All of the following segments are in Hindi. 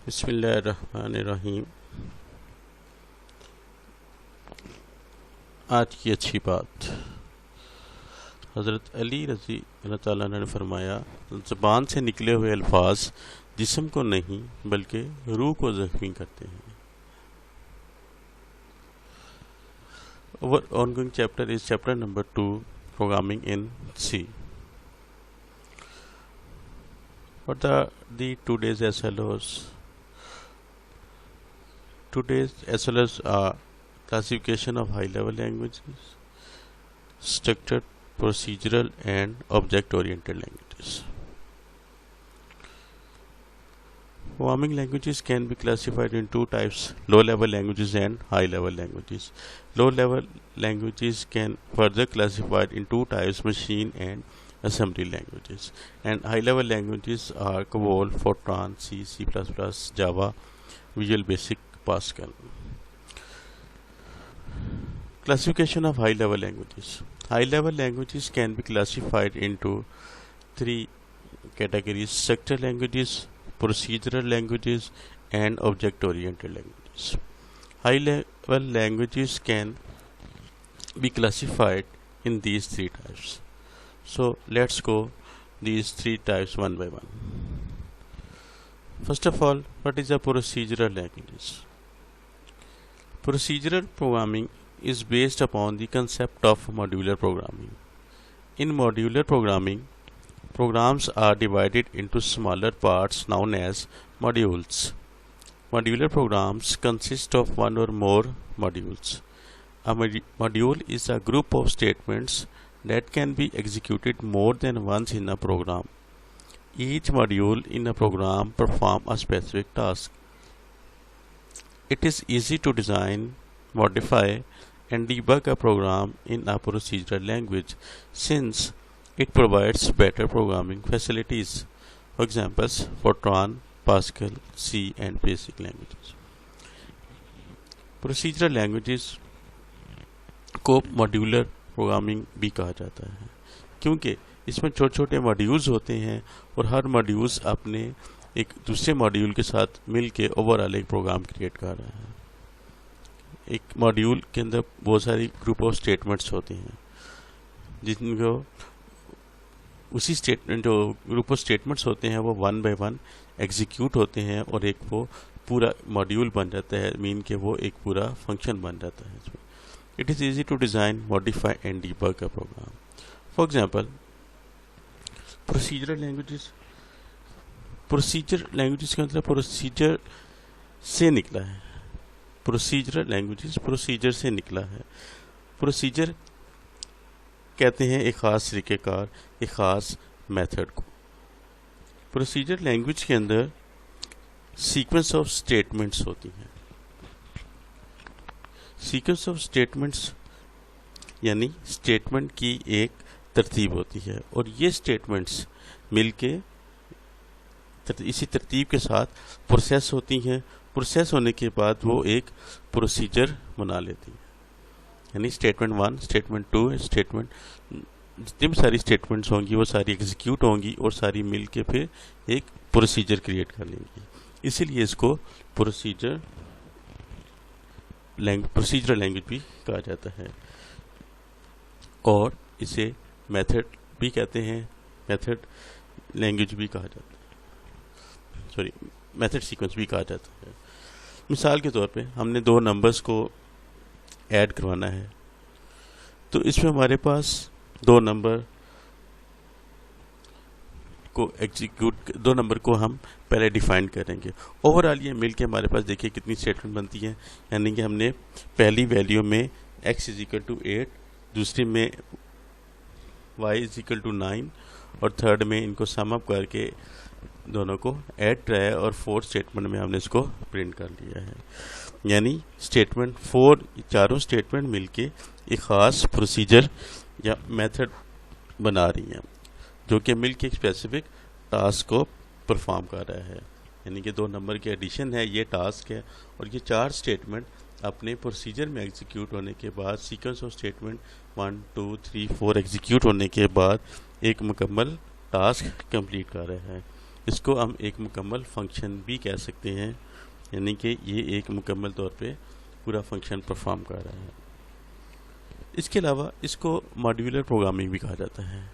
बिस्मिल्लाहिर्रहमानिर्रहीम। आज की अच्छी बात। हज़रत अली रज़ी अल्लाह ताला ने फरमाया, ज़बान से निकले हुए अल्फाज जिस्म को नहीं बल्कि रूह को ज़ख्मी करते हैं। Our ongoing chapter is chapter number 2, Programming in C. What are the today's SLOs? Today's SLOs are classification of high-level languages, structured, procedural, and object-oriented languages. Programming languages can be classified in two types: low-level languages and high-level languages. Low-level languages can further classified in two types: machine and assembly languages. And high-level languages are COBOL, Fortran, C, C++, Java, Visual Basic, Pascal. Classification of high-level languages. High-level languages can be classified into three categories: structured languages, procedural languages, and object-oriented languages. High-level languages can be classified in these three types. So let's go these three types one by one. First of all, what is a procedural language? Procedural programming is based upon the concept of modular programming. In modular programming, programs are divided into smaller parts known as modules. Modular programs consist of one or more modules. A module is a group of statements that can be executed more than once in a program. Each module in a program performs a specific task. It is easy to design, modify, and debug a program in a procedural language since it provides better programming facilities. For examples, Fortran, Pascal, C, and basic languages. Procedural languages को मॉड्यूलर प्रोग्रामिंग भी कहा जाता है क्योंकि इसमें छोटे छोटे मॉड्यूल्स होते हैं और हर मॉड्यूल्स अपने एक दूसरे मॉड्यूल के साथ मिल के ओवरऑल एक प्रोग्राम क्रिएट कर रहा है। एक मॉड्यूल के अंदर बहुत सारी ग्रुप ऑफ स्टेटमेंट्स होते हैं जिनको उसी स्टेटमेंट जो ग्रुप ऑफ स्टेटमेंट्स होते हैं वो वन बाय वन एग्जीक्यूट होते हैं और एक वो पूरा मॉड्यूल बन जाता है, मीन के वो एक पूरा फंक्शन बन जाता है इसमें। It is easy to design, modify, and debug a program. For example, procedural languages. Procedure languages का मतलब प्रोसीजर से निकला है। Procedural languages प्रोसीजर से निकला है। प्रोसीजर कहते हैं एक ख़ास तरीक़ेकार, एक ख़ास मेथड को। प्रोसीजर लैंग्वेज के अंदर सीक्वेंस ऑफ स्टेटमेंट्स होती हैं। सीक्वेंस ऑफ स्टेटमेंट्स यानी स्टेटमेंट की एक तरतीब होती है और ये स्टेटमेंट्स मिलके इसी तरतीब के साथ प्रोसेस होती हैं। प्रोसेस होने के बाद वो एक प्रोसीजर बना लेती है, यानी स्टेटमेंट 1, स्टेटमेंट 2, स्टेटमेंट जितनी भी सारी स्टेटमेंट्स होंगी वो सारी एग्जीक्यूट होंगी और सारी मिलके फिर एक प्रोसीजर क्रिएट कर लेंगी। इसीलिए इसको प्रोसीजरल लैंग्वेज भी कहा जाता है और इसे मेथड भी कहते हैं, मेथड लैंग्वेज भी कहा जाता है, मेथड सीक्वेंस भी कहा जाता है। मिसाल के तौर पे हमने दो नंबर्स को ऐड करवाना है तो इसमें हमारे पास दो नंबर को हम पहले डिफाइन करेंगे। ओवरऑल ये मिलके हमारे पास देखिए कितनी स्टेटमेंट बनती है, यानी कि हमने पहली वैल्यू में x = 8, दूसरी में y = 9 और थर्ड में इनको सम अप करके दोनों को ऐड किया है और फोर्थ स्टेटमेंट में हमने इसको प्रिंट कर लिया है। यानी स्टेटमेंट 4 चारों स्टेटमेंट मिलके एक ख़ास प्रोसीजर या मेथड बना रही हैं जो कि मिलके एक स्पेसिफिक टास्क को परफॉर्म कर रहा है। यानी कि दो नंबर की एडिशन है, ये टास्क है और ये चार स्टेटमेंट अपने प्रोसीजर में एग्जीक्यूट होने के बाद सीक्वेंस ऑफ स्टेटमेंट 1, 2, 3, 4 एग्जीक्यूट होने के बाद एक मुकम्मल टास्क कंप्लीट कर रहा है। इसको हम एक मुकम्मल फंक्शन भी कह सकते हैं, यानी कि ये एक मुकम्मल तौर पे पूरा फंक्शन परफॉर्म कर रहा है। इसके अलावा इसको मॉड्यूलर प्रोग्रामिंग भी कहा जाता है।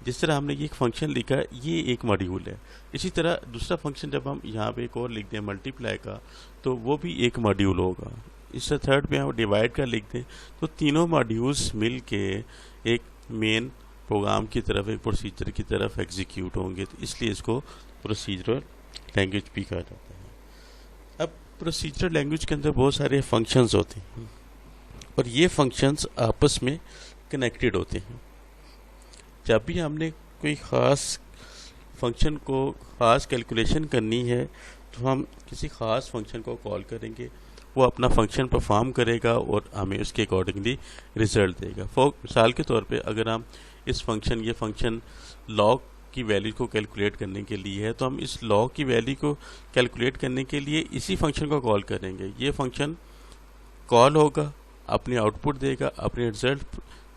जिस तरह हमने ये एक फंक्शन लिखा, ये एक मॉड्यूल है। इसी तरह दूसरा फंक्शन जब हम यहाँ पे एक और लिख दें मल्टीप्लाई का, तो वो भी एक मॉड्यूल होगा। इस थर्ड पे हम डिवाइड का लिख दें, तो तीनों मॉड्यूल्स मिल के एक मेन प्रोग्राम की तरफ, एक प्रोसीजर की तरफ एग्जीक्यूट होंगे। तो इसलिए इसको प्रोसीजरल लैंग्वेज भी कहा जाता है। अब प्रोसीजरल लैंग्वेज के अंदर बहुत सारे फंक्शंस होते हैं और ये फंक्शंस आपस में कनेक्टेड होते हैं। जब भी हमने कोई ख़ास फंक्शन को ख़ास कैलकुलेशन करनी है, तो हम किसी ख़ास फंक्शन को कॉल करेंगे, वो अपना फंक्शन परफॉर्म करेगा और हमें उसके अकॉर्डिंगली रिजल्ट देगा। फॉर मिसाल के तौर पे अगर हम इस फंक्शन, ये फंक्शन लॉग की वैल्यू को कैलकुलेट करने के लिए है, तो हम इस लॉग की वैल्यू को कैलकुलेट करने के लिए इसी फंक्शन को कॉल करेंगे। ये फंक्शन कॉल होगा, अपनी आउटपुट देगा, अपने रिजल्ट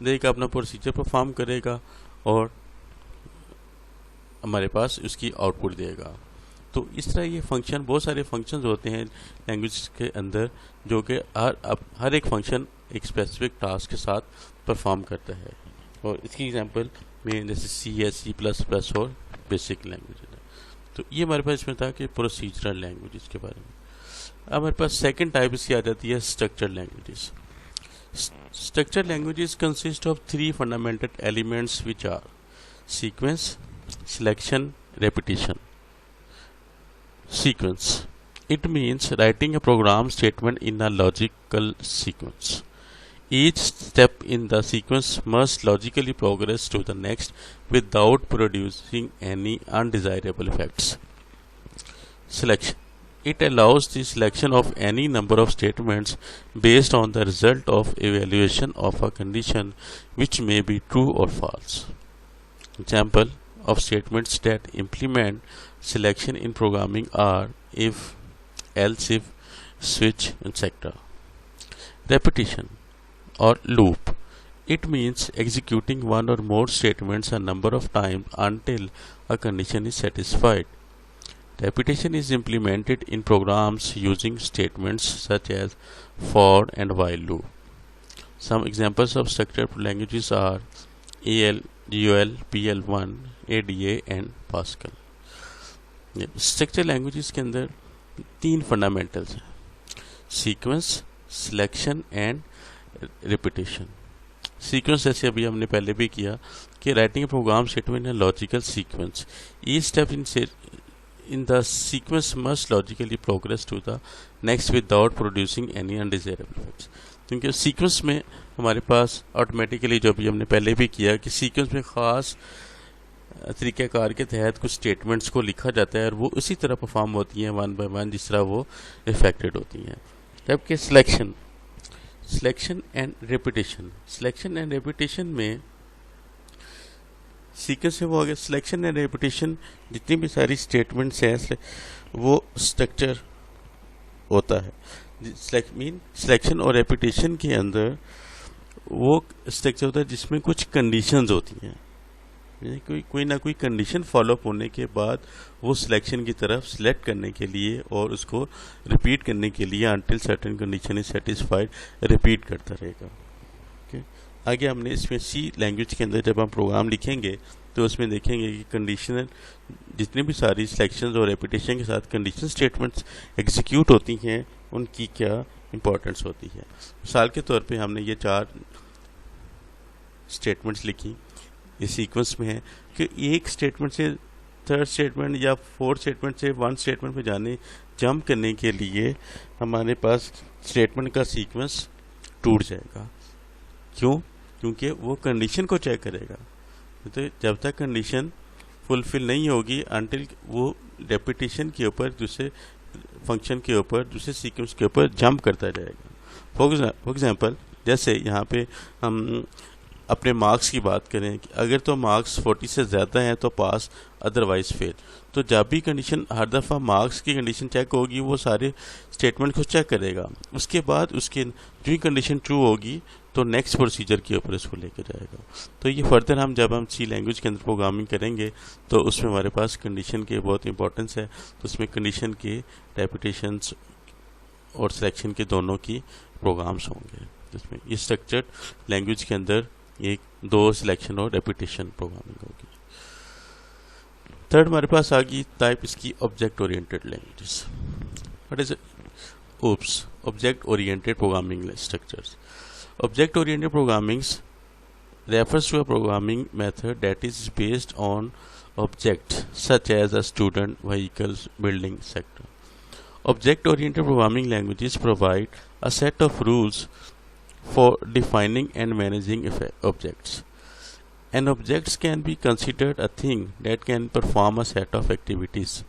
देगा, अपना प्रोसीजर परफॉर्म करेगा और हमारे पास उसकी आउटपुट देगा। तो इस तरह ये फंक्शन, बहुत सारे फंक्शंस होते हैं लैंग्वेज के अंदर, जो कि हर एक फंक्शन एक स्पेसिफिक टास्क के साथ परफॉर्म करता है। और इसकी एग्जांपल में जैसे सी है, C++ और बेसिक लैंग्वेज है। तो ये हमारे पास इसमें था कि प्रोसीजरल लैंग्वेज के बारे में। अब हमारे पास सेकेंड टाइप इसकी आ जाती है structured languages. Structured languages consist of three fundamental elements which are sequence, selection, repetition. Sequence. It means writing a program statement in a logical sequence. Each step in the sequence must logically progress to the next without producing any undesirable effects. Selection. It allows the selection of any number of statements based on the result of evaluation of a condition which may be true or false. Example of statements that implement selection in programming are if, else if, switch, etc. Repetition or loop. It means executing one or more statements a number of times until a condition is satisfied. Repetition is implemented in programs using statements such as for and while loop. Some examples of structured languages are AL, GOL, PL1, ADA and Pascal. Structured languages के अंदर तीन फंडामेंटल्स हैं: sequence, selection and repetition. Sequence जैसे अभी हमने पहले भी किया कि writing program statement in logical sequence. Each step in the sequence must logically progress to the next without producing any undesirable effects. क्योंकि सीक्वेंस में हमारे पास ऑटोमेटिकली, जो भी हमने पहले भी किया, कि सीक्वेंस में ख़ास तरीक़ाकार के तहत कुछ स्टेटमेंट्स को लिखा जाता है और वो उसी तरह परफॉर्म होती हैं वन बाय वन जिस तरह वो इफेक्टेड होती हैं। जबकि सिलेक्शन एंड रेपिटेशन में सीक्वेंस में वो आ गया। सिलेक्शन एंड रेपिटेशन, जितनी भी सारी स्टेटमेंट्स हैं वो स्ट्रक्चर होता है। सिलेक्शन और रेपिटेशन के अंदर वो स्ट्रक्चर होता है जिसमें कुछ कंडीशंस होती हैं, कोई ना कोई कंडीशन फॉलोअप होने के बाद वो सिलेक्शन की तरफ सिलेक्ट करने के लिए और उसको रिपीट करने के लिए until certain condition is satisfied repeat करता रहेगा। आगे हमने इसमें सी लैंग्वेज के अंदर जब हम प्रोग्राम लिखेंगे तो उसमें देखेंगे कि कंडीशनल, जितनी भी सारी सिलेक्शन और रेपिटेशन के साथ कंडीशन स्टेटमेंट्स एग्जीक्यूट होती हैं, उनकी क्या इंपॉर्टेंस होती है। मिसाल के तौर पे हमने ये 4 स्टेटमेंट्स लिखी, ये सीक्वेंस में है कि एक स्टेटमेंट से थर्ड स्टेटमेंट या फोर्थ स्टेटमेंट से वन स्टेटमेंट पे जंप करने के लिए हमारे पास स्टेटमेंट का सीक्वेंस टूट जाएगा। क्यों? क्योंकि वो कंडीशन को चेक करेगा। तो जब तक कंडीशन फुलफिल नहीं होगी अनटिल वो रेपिटेशन के ऊपर, दूसरे फंक्शन के ऊपर, दूसरे सीक्वेंस के ऊपर जंप करता जाएगा। फॉर एग्जांपल जैसे यहाँ पे हम अपने मार्क्स की बात करें कि अगर तो मार्क्स 40 से ज़्यादा हैं तो पास, अदरवाइज फेल। तो जब भी कंडीशन, हर दफ़ा मार्क्स की कंडीशन चेक होगी वो सारे स्टेटमेंट को चेक करेगा। उसके बाद उसके जो ही कंडीशन ट्रू होगी तो नेक्स्ट प्रोसीजर के ऊपर इसको लेके जाएगा। तो ये फर्दर हम जब हम सी लैंग्वेज के अंदर प्रोग्रामिंग करेंगे तो उसमें हमारे पास कंडीशन के बहुत इंपॉर्टेंस है। तो उसमें कंडीशन के रेपिटेशंस और सिलेक्शन के दोनों की प्रोग्राम्स होंगे, जिसमें ये स्ट्रक्चर्ड लैंग्वेज के अंदर एक दो सिलेक्शन और रेपिटेशन प्रोग्रामिंग होगी। थर्ड हमारे पास आ गई टाइप इसकी object oriented languages. What is OOPS, Object Oriented Programming Structures. Object Oriented Programming refers to a programming method that is based on objects such as a student, vehicles, building, etc. Object Oriented Programming languages provide a set of rules for defining and managing objects. An object can be considered a thing that can perform a set of activities.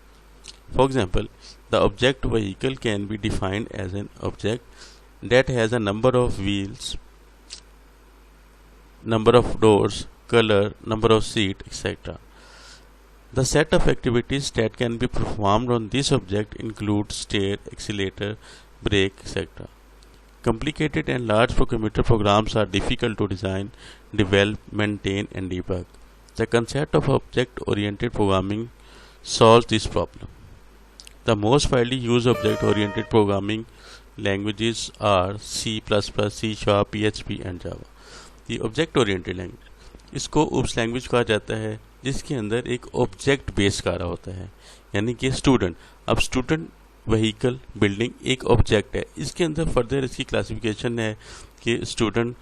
For example, the object vehicle can be defined as an object that has a number of wheels, number of doors, color, number of seats, etc. The set of activities that can be performed on this object include stair, accelerator, brake, etc. Complicated and large computer programs are difficult to design, develop, maintain, and debug. The concept of object-oriented programming solves this problem. The most widely used object-oriented programming languages are C++, C#, PHP and Java. The object-oriented language, इसको OOPS लैंग्वेज कहा जाता है जिसके अंदर एक ऑब्जेक्ट बेस का रहा होता है, यानी कि स्टूडेंट। अब स्टूडेंट, व्हीकल, बिल्डिंग एक ऑब्जेक्ट है। इसके अंदर फर्दर इसकी क्लासिफिकेशन है कि स्टूडेंट,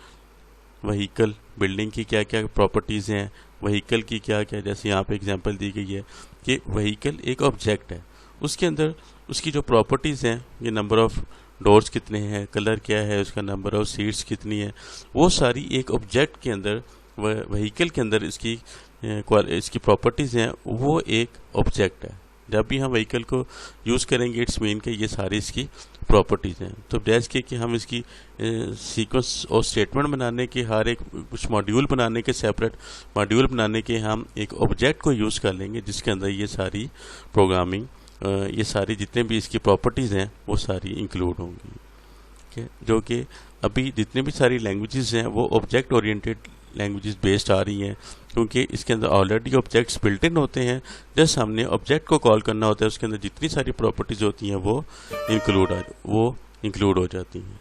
व्हीकल, बिल्डिंग की क्या क्या प्रॉपर्टीज़ हैं, व्हीकल की क्या क्या, जैसे यहाँ पे एग्जांपल दी गई है कि व्हीकल एक ऑब्जेक्ट है, उसके अंदर उसकी जो प्रॉपर्टीज़ हैं, ये नंबर ऑफ डोर्स कितने हैं, कलर क्या है, उसका नंबर ऑफ सीट्स कितनी है, वो सारी एक ऑब्जेक्ट के अंदर, व्हीकल के अंदर इसकी प्रॉपर्टीज़ हैं, वो एक ऑब्जेक्ट है। जब भी हम व्हीकल को यूज़ करेंगे इट्स मीन के ये सारी इसकी प्रॉपर्टीज़ हैं। तो जैसे कि हम इसकी सीक्वेंस और स्टेटमेंट बनाने के, हर एक कुछ मॉड्यूल बनाने के, सेपरेट मॉड्यूल बनाने के हम एक ऑब्जेक्ट को यूज़ कर लेंगे जिसके अंदर ये सारी प्रोग्रामिंग, ये सारी जितने भी इसकी प्रॉपर्टीज़ हैं वो सारी इंक्लूड होंगी। ठीक है, जो कि अभी जितने भी सारी लैंग्वेजेस हैं वो ऑब्जेक्ट ओरिएंटेड लैंग्वेजेस बेस्ड आ रही हैं, क्योंकि इसके अंदर ऑलरेडी ऑब्जेक्ट्स बिल्ट इन होते हैं। जस्ट हमने ऑब्जेक्ट को कॉल करना होता है, उसके अंदर जितनी सारी प्रॉपर्टीज़ होती हैं वो इंक्लूड हो जाती हैं।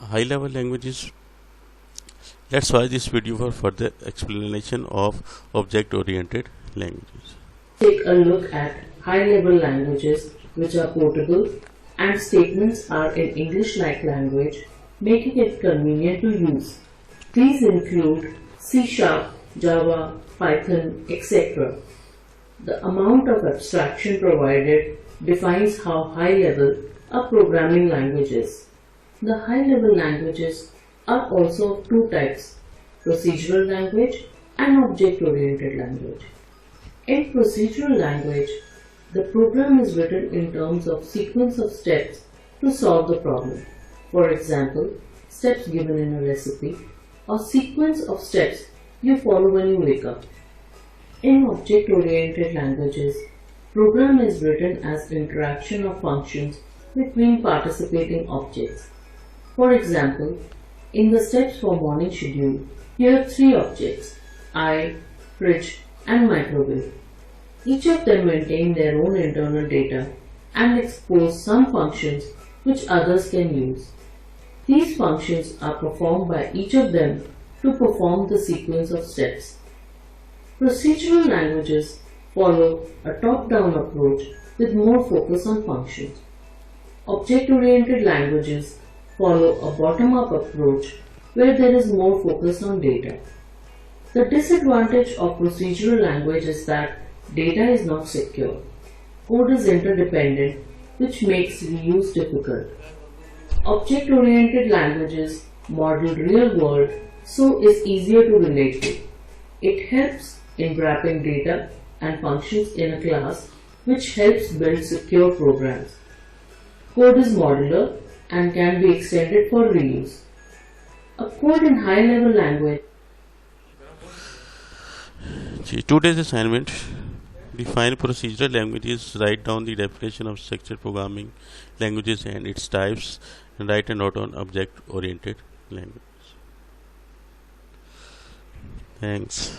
High level languages, let's watch this video for further explanation of object oriented languages. Take a look at high-level languages which are portable and statements are in English-like language, making it convenient to use. These include C#, Java, Python, etc. The amount of abstraction provided defines how high-level a programming language is. The high-level languages are also of two types, procedural language and object-oriented language. In procedural language, the program is written in terms of sequence of steps to solve the problem. For example, steps given in a recipe or sequence of steps you follow when you wake up. In object-oriented languages, program is written as interaction of functions between participating objects. For example, in the steps for morning schedule, you have three objects, eye, fridge, and microwave. Each of them maintain their own internal data and expose some functions which others can use. These functions are performed by each of them to perform the sequence of steps. Procedural languages follow a top-down approach with more focus on functions. Object-oriented languages follow a bottom-up approach where there is more focus on data. The disadvantage of procedural language is that data is not secure. Code is interdependent, which makes reuse difficult. Object-oriented languages model real world, so is easier to relate to. It helps in wrapping data and functions in a class, which helps build secure programs. Code is modular and can be extended for reuse. A code in high-level language. Today's assignment: define procedural languages, write down the definition of structured programming languages and its types, Write a note on object oriented language. Thanks.